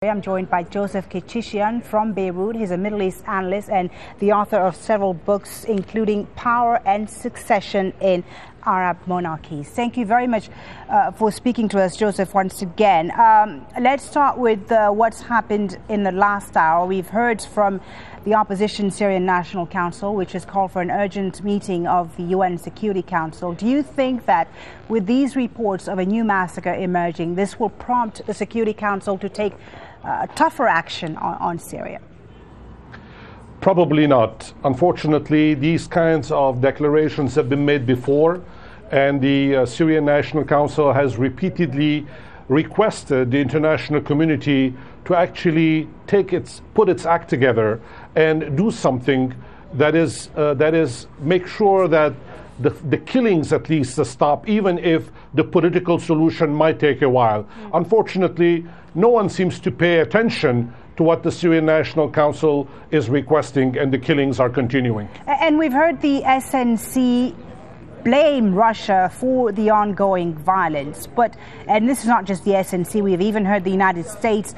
I'm joined by Joseph Kechichian from Beirut. He's a Middle East analyst and the author of several books, including Power and Succession in Arab Monarchies. Thank you very much for speaking to us, Joseph, once again. Let's start with what's happened in the last hour. We've heard from the opposition Syrian National Council, which has called for an urgent meeting of the UN Security Council. Do you think that with these reports of a new massacre emerging, this will prompt the Security Council to take tougher action on Syria? Probably not. Unfortunately, these kinds of declarations have been made before, and the Syrian National Council has repeatedly requested the international community to actually put its act together and do something that is make sure that the killings at least stop, even if the political solution might take a while. Unfortunately, no one seems to pay attention to what the Syrian National Council is requesting, and the killings are continuing. And we've heard the SNC blame Russia for the ongoing violence. And this is not just the SNC. We've even heard the United States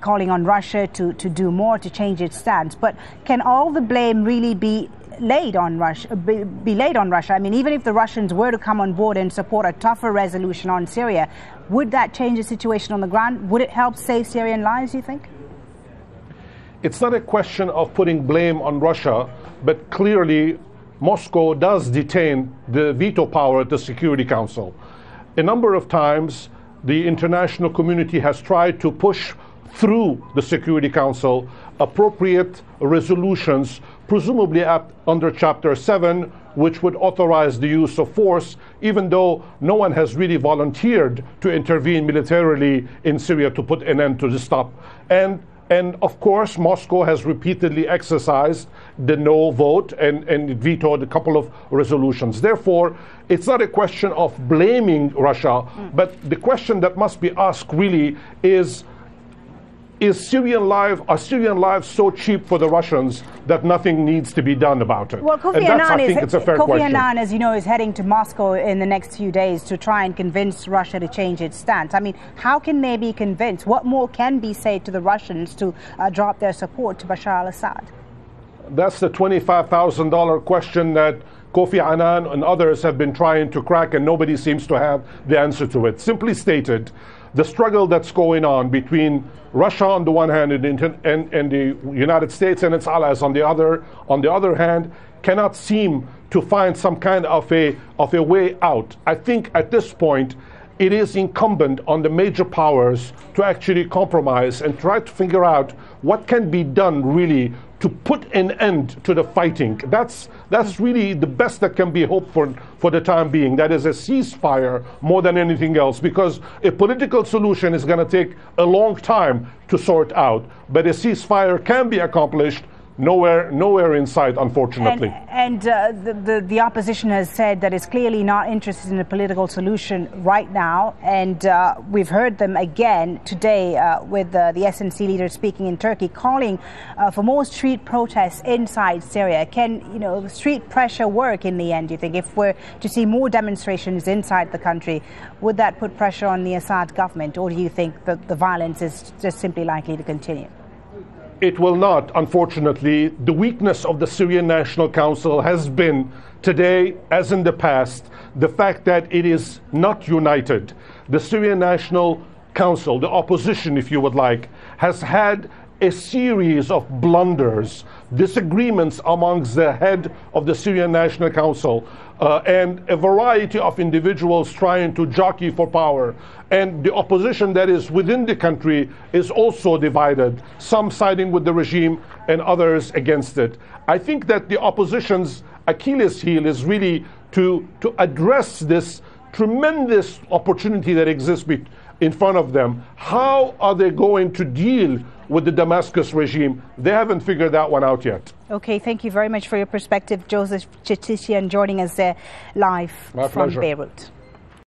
calling on Russia to do more, to change its stance. But can all the blame really be laid on Russia? I mean, even if the Russians were to come on board and support a tougher resolution on Syria, would that change the situation on the ground? Would it help save Syrian lives, you think? It's not a question of putting blame on Russia, but clearly Moscow does detain the veto power at the Security Council. A number of times the international community has tried to push through the Security Council appropriate resolutions, presumably under Chapter 7, which would authorize the use of force, even though no one has really volunteered to intervene militarily in Syria to put an end to the stop. And of course, Moscow has repeatedly exercised the no vote and vetoed a couple of resolutions. Therefore, it's not a question of blaming Russia, but the question that must be asked really is are Syrian lives so cheap for the Russians that nothing needs to be done about it? Well, Kofi Annan, as you know, is heading to Moscow in the next few days to try and convince Russia to change its stance. I mean, how can they be convinced? What more can be said to the Russians to drop their support to Bashar al-Assad? That's the $25,000 question that Kofi Annan and others have been trying to crack, and nobody seems to have the answer to it. Simply stated, the struggle that's going on between Russia on the one hand and the United States and its allies on the other hand, cannot seem to find some kind of a way out. I think at this point it is incumbent on the major powers to actually compromise and try to figure out what can be done really to put an end to the fighting. That's really the best that can be hoped for the time being. That is a ceasefire more than anything else, because a political solution is going to take a long time to sort out. But a ceasefire can be accomplished nowhere in sight, unfortunately. And the opposition has said that it's clearly not interested in a political solution right now. And we've heard them again today with the SNC leader speaking in Turkey, calling for more street protests inside Syria. Can street pressure work in the end, do you think? If we're to see more demonstrations inside the country, would that put pressure on the Assad government? Or do you think that the violence is just simply likely to continue? It will not, unfortunately. The weakness of the Syrian National Council has been, today as in the past, the fact that it is not united. The Syrian National Council, the opposition if you would like, has had a series of blunders, disagreements amongst the head of the Syrian National Council, and a variety of individuals trying to jockey for power. And the opposition that is within the country is also divided, some siding with the regime and others against it. I think that the opposition's Achilles heel is really to address this tremendous opportunity that exists in front of them. How are they going to deal with the Damascus regime? They haven't figured that one out yet. Okay, thank you very much for your perspective, Joseph Kechichian, joining us live from Beirut.